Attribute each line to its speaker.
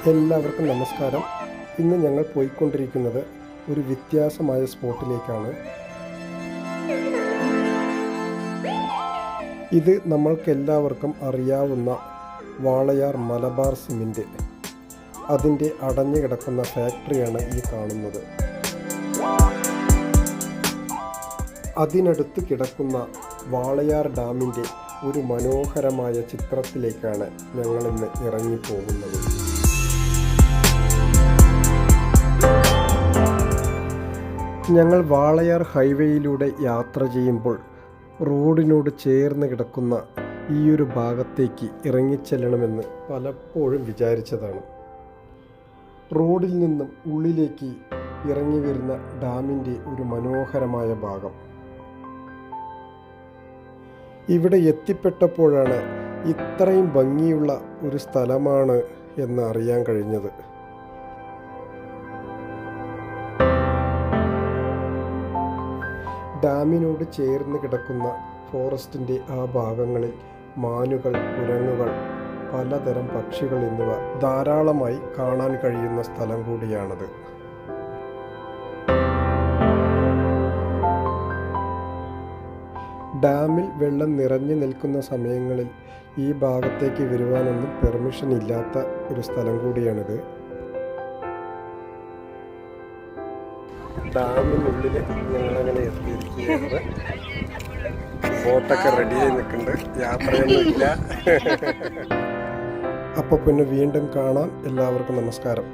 Speaker 1: എല്ലാവർക്കും നമസ്കാരം. ഇന്ന് ഞങ്ങൾ പോയിക്കൊണ്ടിരിക്കുന്നത് ഒരു വ്യത്യാസമായ സ്പോട്ടിലേക്കാണ്. ഇത് നമ്മൾക്കെല്ലാവർക്കും അറിയാവുന്ന വാളയാർ മലബാർ സിമൻറ്റ്, അതിൻ്റെ അടഞ്ഞു കിടക്കുന്ന ഫാക്ടറിയാണ് ഈ കാണുന്നത്. അതിനടുത്ത് കിടക്കുന്ന വാളയാർ ഡാമിൻ്റെ ഒരു മനോഹരമായ ചിത്രത്തിലേക്കാണ് ഞങ്ങളിന്ന് ഇറങ്ങിപ്പോകുന്നത്. ഞങ്ങൾ വാളയാർ ഹൈവേയിലൂടെ യാത്ര ചെയ്യുമ്പോൾ റോഡിനോട് ചേർന്ന് കിടക്കുന്ന ഈ ഒരു ഭാഗത്തേക്ക് ഇറങ്ങിച്ചെല്ലണമെന്ന് പലപ്പോഴും വിചാരിച്ചതാണ്. റോഡിൽ നിന്നും ഉള്ളിലേക്ക് ഇറങ്ങി വരുന്ന ഡാമിൻ്റെ ഒരു മനോഹരമായ ഭാഗം. ഇവിടെ എത്തിപ്പെട്ടപ്പോഴാണ് ഇത്രയും ഭംഗിയുള്ള ഒരു സ്ഥലമാണ് എന്ന് അറിയാൻ കഴിഞ്ഞത്. ഡാമിനോട് ചേർന്ന് കിടക്കുന്ന ഫോറസ്റ്റിൻ്റെ ആ ഭാഗങ്ങളിൽ മാനുകൾ, കുരങ്ങുകൾ, പലതരം പക്ഷികൾ എന്നിവ ധാരാളമായി കാണാൻ കഴിയുന്ന സ്ഥലം കൂടിയാണത്. ഡാമിൽ വെള്ളം നിറഞ്ഞു നിൽക്കുന്ന സമയങ്ങളിൽ ഈ ഭാഗത്തേക്ക് വരുവാനൊന്നും പെർമിഷൻ ഇല്ലാത്ത ഒരു സ്ഥലം കൂടിയാണിത്. ഡാമിനുള്ളിൽ ഞങ്ങളങ്ങനെ എത്തിയിരിക്കുകയാണ്. ബോട്ടൊക്കെ റെഡിയായി നിൽക്കുന്നുണ്ട്, യാത്രയൊന്നുമില്ല. അപ്പോൾ പിന്നെ വീണ്ടും കാണാം. എല്ലാവർക്കും നമസ്കാരം.